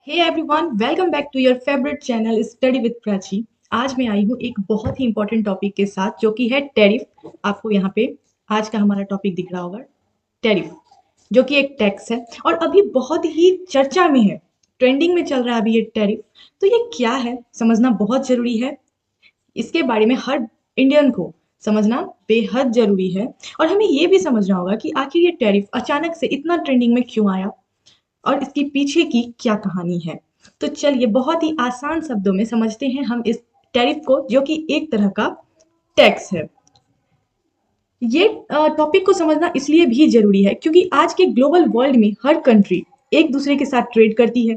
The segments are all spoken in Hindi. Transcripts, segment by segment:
Hey everyone, welcome back to your favourite channel study with Prachi. आज मैं आई हूँ एक बहुत ही इंपॉर्टेंट टॉपिक के साथ जो कि है टैरिफ। आपको यहाँ पे आज का हमारा टॉपिक दिख रहा होगा, टैरिफ, जो कि एक टैक्स है और अभी बहुत ही चर्चा में है, ट्रेंडिंग में चल रहा है अभी ये टैरिफ। तो ये क्या है समझना बहुत जरूरी है। इसके बारे में हर इंडियन को समझना बेहद जरूरी है और हमें ये भी समझना होगा कि आखिर ये टैरिफ अचानक से इतना ट्रेंडिंग में क्यों आया और इसके पीछे की क्या कहानी है। तो चलिए बहुत ही आसान शब्दों में समझते हैं हम इस टैरिफ को, जो कि एक तरह का टैक्स है। ये टॉपिक को समझना इसलिए भी जरूरी है क्योंकि आज के ग्लोबल वर्ल्ड में हर कंट्री एक दूसरे के साथ ट्रेड करती है,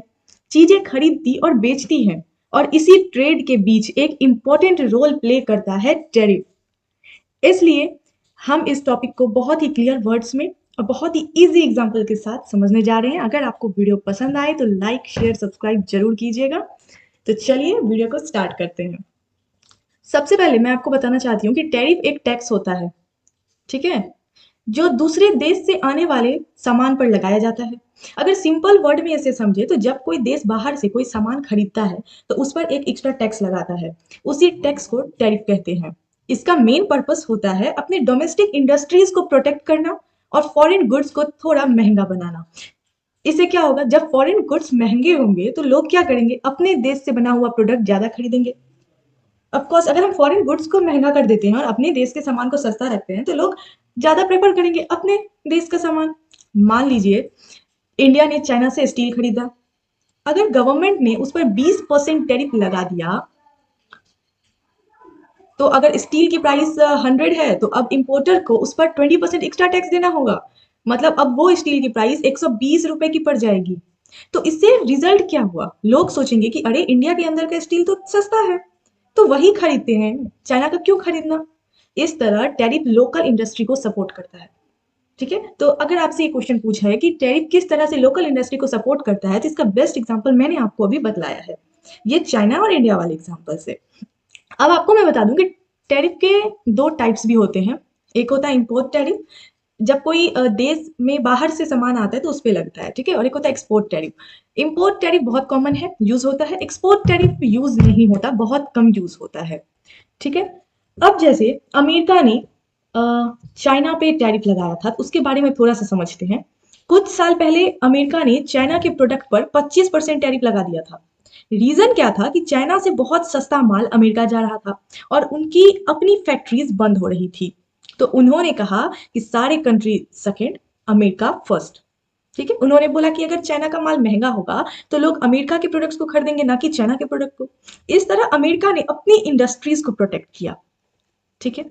चीजें खरीदती और बेचती है, और इसी ट्रेड के बीच एक इंपॉर्टेंट रोल प्ले करता है टैरिफ। इसलिए हम इस टॉपिक को बहुत ही क्लियर वर्ड्स में और बहुत ही इजी एग्जांपल के साथ समझने जा रहे हैं। अगर आपको वीडियो पसंद आए तो लाइक शेयर सब्सक्राइब जरूर कीजिएगा। तो चलिए वीडियो को स्टार्ट करते हैं। सबसे पहले मैं आपको बताना चाहती हूँ कि टैरिफ एक टैक्स होता है, ठीक है, जो दूसरे देश से आने वाले सामान पर लगाया जाता है। अगर सिंपल वर्ड में इसे समझे तो जब कोई देश बाहर से कोई सामान खरीदता है तो उस पर एक एक्स्ट्रा टैक्स लगाता है, उसी टैक्स को टैरिफ कहते हैं। इसका मेन पर्पस होता है अपने डोमेस्टिक इंडस्ट्रीज को प्रोटेक्ट करना और फॉरेन गुड्स को थोड़ा महंगा बनाना। इससे क्या होगा, जब फॉरेन गुड्स महंगे होंगे तो लोग क्या करेंगे, अपने देश से बना हुआ प्रोडक्ट ज्यादा खरीदेंगे। ऑफकोर्स अगर हम फॉरेन गुड्स को महंगा कर देते हैं और अपने देश के सामान को सस्ता रखते हैं तो लोग ज्यादा प्रेफर करेंगे अपने देश का सामान। मान लीजिए इंडिया ने चाइना से स्टील खरीदा, अगर गवर्नमेंट ने उस पर 20% टैरिफ लगा दिया तो अगर स्टील की प्राइस 100 है तो अब इंपोर्टर को उस पर 20% एक्स्ट्रा टैक्स देना होगा। मतलब अब वो स्टील की प्राइस 120 रुपए की पड़ जाएगी। तो इससे रिजल्ट क्या हुआ, लोग सोचेंगे कि अरे इंडिया के अंदर का स्टील तो सस्ता है तो वही खरीदते हैं, चाइना का क्यों खरीदना। इस तरह टैरिफ लोकल इंडस्ट्री को सपोर्ट करता है। ठीक है, तो अगर आपसे ये क्वेश्चन पूछा है कि टैरिफ किस तरह से लोकल इंडस्ट्री को सपोर्ट करता है तो इसका बेस्ट एग्जांपल मैंने आपको अभी बतलाया है, ये चाइना और इंडिया वाले एग्जांपल से। अब आपको मैं बता दूं कि टैरिफ के दो टाइप्स भी होते हैं। एक होता है इंपोर्ट टैरिफ, जब कोई देश में बाहर से सामान आता है तो उस पे लगता है, ठीक है, और एक होता है एक्सपोर्ट टैरिफ। इंपोर्ट टैरिफ बहुत कॉमन है, यूज होता है। एक्सपोर्ट टैरिफ यूज नहीं होता, बहुत कम यूज होता है। ठीक है, अब जैसे अमेरिका ने चाइना पे टैरिफ लगाया था तो उसके बारे में थोड़ा सा समझते हैं। कुछ साल पहले अमेरिका ने चाइना के प्रोडक्ट पर 25% टैरिफ लगा दिया था। रीजन क्या था कि चाइना से बहुत सस्ता माल अमेरिका जा रहा था और उनकी अपनी फैक्ट्रीज बंद हो रही थी। तो उन्होंने कहा कि सारे कंट्री सेकंड, अमेरिका फर्स्ट। ठीक है, उन्होंने बोला कि अगर चाइना का माल महंगा होगा तो लोग अमेरिका के प्रोडक्ट्स को खरीदेंगे, ना कि चाइना के प्रोडक्ट को। इस तरह अमेरिका ने अपनी इंडस्ट्रीज को प्रोटेक्ट किया। ठीक है,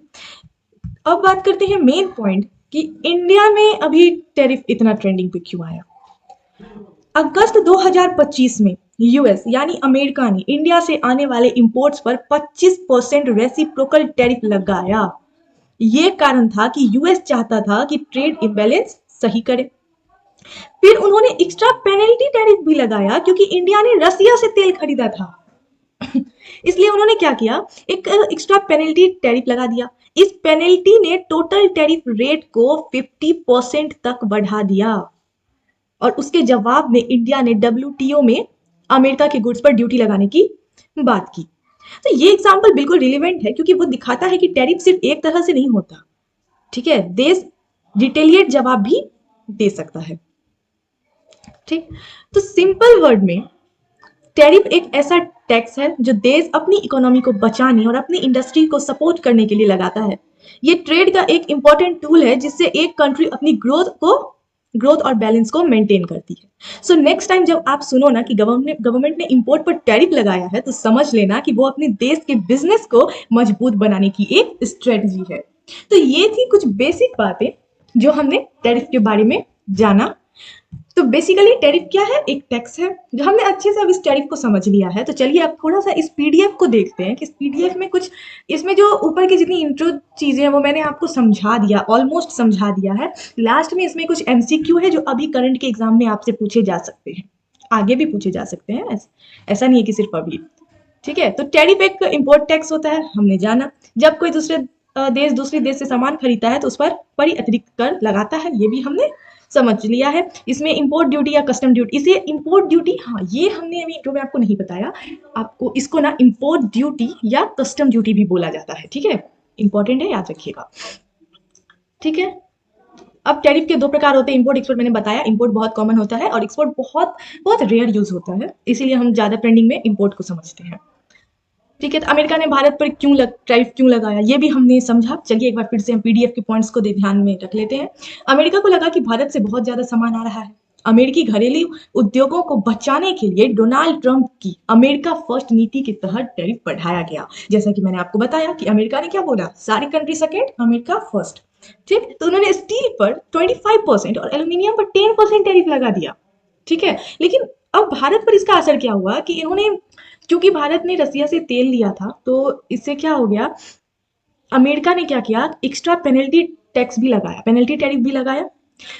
अब बात करते हैं मेन पॉइंट कि इंडिया में अभी टैरिफ इतना ट्रेंडिंग पे क्यों आया। अगस्त 2025 में यूएस यानी अमेरिका ने इंडिया से आने वाले इंपोर्ट्स पर 25% रेसिप्रोकल टैरिफ लगाया। ये कारण था कि यूएस चाहता था कि ट्रेड इम्बैलेंस सही करे। फिर उन्होंने एक्स्ट्रा पेनल्टी टैरिफ भी लगाया क्योंकि इंडिया ने रसिया से तेल खरीदा था। इसलिए उन्होंने क्या किया, एक एक्स्ट्रा पेनल्टी टैरिफ लगा दिया। इस पेनल्टी ने टोटल टैरिफ रेट को 50% तक बढ़ा दिया और उसके जवाब में इंडिया ने डब्ल्यूटीओ में अमेरिका के गुड्स पर ड्यूटी लगाने की बात की। तो ये एग्जांपल बिल्कुल रिलेवेंट है क्योंकि वो दिखाता है कि टैरिफ सिर्फ एक तरह से नहीं होता। ठीक है, देश रिटेलिएट जवाब भी दे सकता है। ठीक, तो सिंपल वर्ड में टैरिफ एक ऐसा टैक्स है जो देश अपनी इकोनॉमी को बचाने और अपनी इंडस्ट्री को सपोर्ट करने के लिए लगाता है। ये ट्रेड का एक इंपॉर्टेंट टूल है जिससे एक कंट्री अपनी ग्रोथ और बैलेंस को मेंटेन करती है। सो नेक्स्ट टाइम जब आप सुनो ना कि गवर्नमेंट ने इंपोर्ट पर टैरिफ लगाया है तो समझ लेना कि वो अपने देश के बिजनेस को मजबूत बनाने की एक स्ट्रेटजी है। तो ये थी कुछ बेसिक बातें जो हमने टैरिफ के बारे में जाना। तो बेसिकली टैरिफ क्या है, एक टैक्स है। जो हमने अच्छे से अब इस टैरिफ को समझ लिया है तो चलिए अब थोड़ा सा इस पीडीएफ को देखते हैं कि इस पीडीएफ में कुछ, इसमें जो ऊपर की जितनी इंट्रो चीजें हैं वो मैंने आपको समझा दिया, ऑलमोस्ट समझा दिया है। लास्ट में इसमें कुछ एमसीक्यू है जो अभी करंट के एग्जाम में आपसे पूछे जा सकते हैं, आगे भी पूछे जा सकते हैं, ऐसा नहीं है कि सिर्फ अभी। ठीक है, तो टैरिफ एक इंपोर्ट टैक्स होता है, हमने जाना। जब कोई दूसरे दूसरे देश से सामान खरीदता है तो उस पर बड़ी अतिरिक्त कर लगाता है, ये भी हमने समझ लिया है। इसमें इंपोर्ट ड्यूटी या कस्टम ड्यूटी, इसे इंपोर्ट ड्यूटी, हाँ ये हमने अभी इंट्रो में आपको नहीं बताया, आपको इसको ना इंपोर्ट ड्यूटी या कस्टम ड्यूटी भी बोला जाता है, ठीक है, इंपॉर्टेंट है, याद रखिएगा, ठीक है। अब टैरिफ के दो प्रकार होते हैं, इंपोर्ट एक्सपोर्ट, मैंने बताया इंपोर्ट बहुत कॉमन होता है और एक्सपोर्ट बहुत बहुत रेयर यूज होता है, इसीलिए हम ज्यादा ट्रेंडिंग में इंपोर्ट को समझते हैं, ठीक है। तो अमेरिका ने भारत पर टैरिफ क्यों लगाया, ये भी हमने समझा। चलिए एक बार फिर से हम पीडीएफ के पॉइंट्स को ध्यान में रख लेते हैं। अमेरिका को लगा कि भारत से बहुत ज्यादा सामान आ रहा है, अमेरिकी घरेलू उद्योगों को बचाने के लिए डोनाल्ड ट्रंप की अमेरिका फर्स्ट नीति के तहत टैरिफ बढ़ाया गया। जैसा कि मैंने आपको बताया कि अमेरिका ने क्या बोला, सारी कंट्री सेकेंड, अमेरिका फर्स्ट, ठीक। तो उन्होंने स्टील पर 25% और एल्यूमिनियम पर 10% टैरिफ लगा दिया, ठीक है। लेकिन अब भारत पर इसका असर क्या हुआ कि इन्होंने, क्योंकि भारत ने रसिया से तेल लिया था, तो इससे क्या हो गया, अमेरिका ने क्या किया, एक्स्ट्रा पेनल्टी टैक्स भी लगाया, पेनल्टी टैरिफ भी लगाया,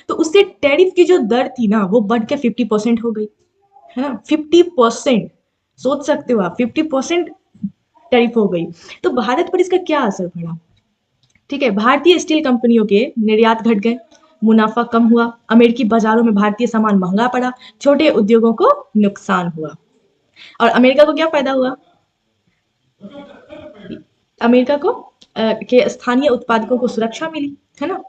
तो उससे टैरिफ की जो दर थी ना वो बढ़ के 50% हो गई, है ना, 50%, सोच सकते हो आप, 50% टैरिफ हो गई। तो भारत पर इसका क्या असर पड़ा, ठीक है। भारतीय स्टील कंपनियों के निर्यात घट गए, मुनाफा कम हुआ, अमेरिकी बाजारों में भारतीय सामान महंगा पड़ा, छोटे उद्योगों को नुकसान हुआ। और अमेरिका को क्या फायदा हुआ, अमेरिका को के स्थानीय उत्पादकों को सुरक्षा मिली, है ना।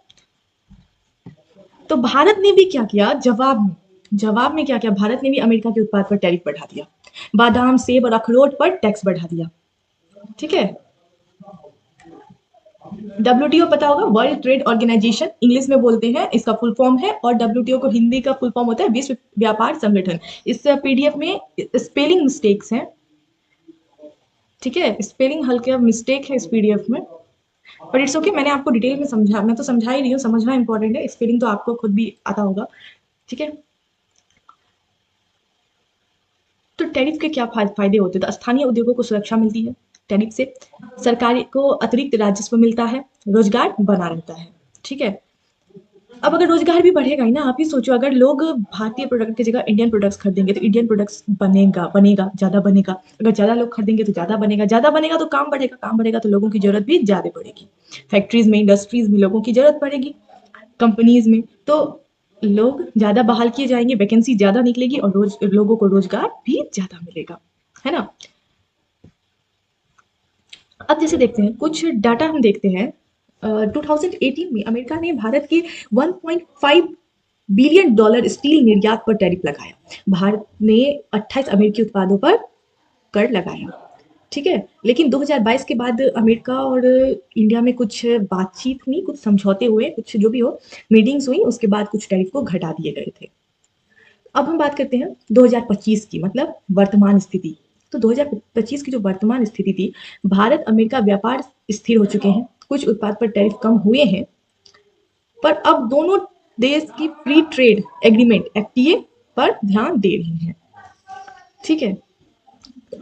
तो भारत ने भी क्या किया, जवाब में क्या किया, भारत ने भी अमेरिका के उत्पाद पर टैरिफ बढ़ा दिया, बादाम, सेब और अखरोट पर टैक्स बढ़ा दिया, ठीक है। डब्ल्यूटीओ पता होगा, वर्ल्ड ट्रेड ऑर्गेनाइजेशन इंग्लिश में बोलते हैं, इसका फुल फॉर्म है, और डब्ल्यूटीओ को हिंदी का फुल फॉर्म होता है विश्व व्यापार संगठन। इस पीडीएफ में स्पेलिंग मिस्टेक्स हैं, ठीक है, स्पेलिंग हल्का मिस्टेक है इस पीडीएफ में, पर इट्स ओके, मैंने आपको डिटेल में समझा, मैं तो समझा ही रही हूँ, समझना इंपॉर्टेंट है, स्पेलिंग तो आपको खुद भी आता होगा, ठीक है। तो टैरिफ के क्या फायदे होते हैं, तो स्थानीय उद्योगों को सुरक्षा मिलती है टैरिफ से, सरकार को अतिरिक्त राजस्व मिलता है, रोजगार बना रहता है, ठीक है। अब अगर रोजगार भी बढ़ेगा ही ना, आप ही सोचो, अगर लोग भारतीय प्रोडक्ट की जगह इंडियन प्रोडक्ट्स खरीदेंगे तो इंडियन प्रोडक्ट्स बनेगा बनेगा ज्यादा बनेगा, अगर ज्यादा लोग खरीदेंगे तो ज्यादा बनेगा तो काम बढ़ेगा तो लोगों की जरूरत भी ज्यादा पड़ेगी, फैक्ट्रीज में, इंडस्ट्रीज में लोगों की जरूरत पड़ेगी, कंपनीज में, तो लोग ज्यादा बहाल किए जाएंगे, वैकेंसी ज्यादा निकलेगी और लोगों को रोजगार भी ज्यादा मिलेगा, है ना। अब जैसे देखते हैं कुछ डाटा, हम देखते हैं 2018 में अमेरिका ने भारत के 1.5 बिलियन डॉलर स्टील निर्यात पर टैरिफ लगाया, भारत ने 28 अमेरिकी उत्पादों पर कर लगाया, ठीक है। लेकिन 2022 के बाद अमेरिका और इंडिया में कुछ बातचीत हुई, कुछ समझौते हुए, कुछ जो भी हो, मीटिंग्स हुई, उसके बाद कुछ टैरिफ को घटा दिए गए थे। अब हम बात करते हैं 2025 की, मतलब वर्तमान स्थिति। तो 2025 की जो वर्तमान स्थिति थी, भारत अमेरिका व्यापार स्थिर हो चुके हैं, कुछ उत्पाद पर टैरिफ कम हुए हैं, पर अब दोनों देश की फ्री ट्रेड एग्रीमेंट एफटीए पर ध्यान दे रही हैं, ठीक है।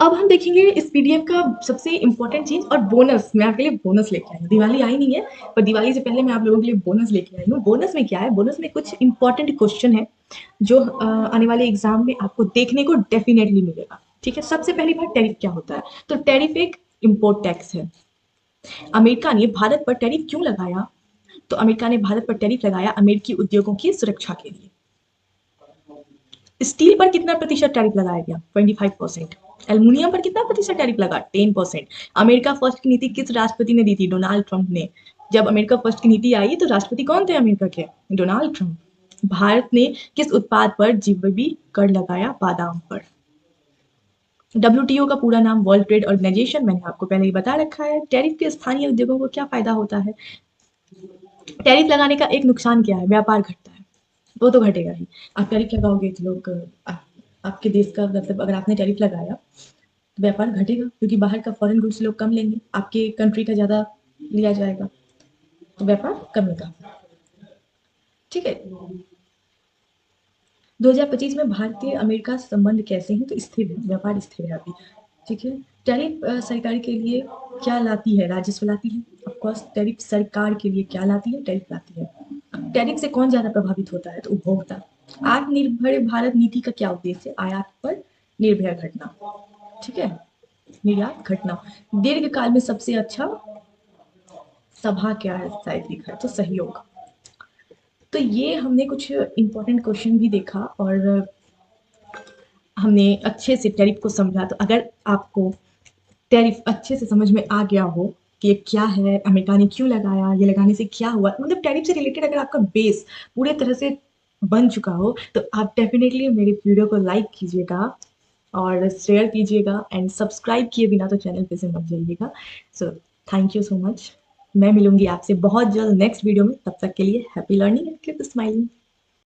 अब हम देखेंगे इस पीडीएफ का सबसे इंपॉर्टेंट चीज, और बोनस, मैं आपके लिए बोनस लेके आई हूँ, दिवाली आई नहीं है पर दिवाली से पहले मैं आप लोगों के लिए बोनस लेके आई हूँ। बोनस में क्या है, बोनस में कुछ इंपॉर्टेंट क्वेश्चन है जो आने वाले एग्जाम में आपको देखने को डेफिनेटली मिलेगा, ठीक है। सबसे पहली बात, टैरिफ क्या होता है, तो टैरिफ एक इम्पोर्ट टैक्स है। अमेरिका ने भारत पर टैरिफ क्यों लगाया, तो अमेरिका ने भारत पर टैरिफ लगाया अमेरिकी उद्योगों की सुरक्षा के लिए। स्टील पर कितना प्रतिशत टैरिफ लगाया गया, 25%। एल्युमिनियम पर कितना प्रतिशत टैरिफ लगा, 10%। अमेरिका फर्स्ट की नीति किस राष्ट्रपति ने दी थी, डोनाल्ड ट्रंप ने। जब अमेरिका फर्स्ट की नीति आई तो राष्ट्रपति कौन थे अमेरिका के, डोनाल्ड ट्रंप। भारत ने किस उत्पाद पर जीएसटी कर लगाया, बादाम पर। डब्ल्यूटीओ का पूरा नाम वर्ल्ड ट्रेड ऑर्गेनाइजेशन, मैंने आपको पहले ही बता रखा है। टैरिफ के स्थानीय उद्योगों को क्या फायदा होता है, टैरिफ लगाने का एक नुकसान क्या है, व्यापार घटता है, वो तो घटेगा ही, आप टैरिफ लगाओगे तो लोग आपके देश का, मतलब अगर आपने टैरिफ लगाया तो व्यापार घटेगा, क्योंकि बाहर का फॉरेन गुड्स लोग कम लेंगे, आपके कंट्री का ज्यादा लिया जाएगा, तो व्यापार कमेगा, ठीक है। 2025 में भारतीय अमेरिका संबंध कैसे हैं, तो स्थिर है, व्यापार स्थिर है अभी, ठीक है। टैरिफ सरकार के लिए क्या लाती है, राजस्व लाती है, ऑफकोर्स। टैरिफ सरकार के लिए क्या लाती है, टैरिफ लाती है। टैरिफ से कौन ज्यादा प्रभावित होता है, तो उपभोक्ता। आत्मनिर्भर भारत नीति का क्या उद्देश्य है, आयात पर निर्भर घटना, ठीक है, निर्यात घटना। दीर्घकाल में सबसे अच्छा सभा क्या है, शायद लिखा है, तो सहयोग। तो ये हमने कुछ इम्पोर्टेंट क्वेश्चन भी देखा और हमने अच्छे से टैरिफ को समझा। तो अगर आपको टैरिफ अच्छे से समझ में आ गया हो कि ये क्या है, अमेरिका ने क्यों लगाया, ये लगाने से क्या हुआ, मतलब टैरिफ से रिलेटेड अगर आपका बेस पूरे तरह से बन चुका हो, तो आप डेफिनेटली मेरे वीडियो को लाइक कीजिएगा और शेयर कीजिएगा एंड सब्सक्राइब किए बिना तो चैनल पे से मत जाइएगा। So thank you so much. मैं मिलूंगी आपसे बहुत जल्द नेक्स्ट वीडियो में। तब तक के लिए happy learning and keep smiling.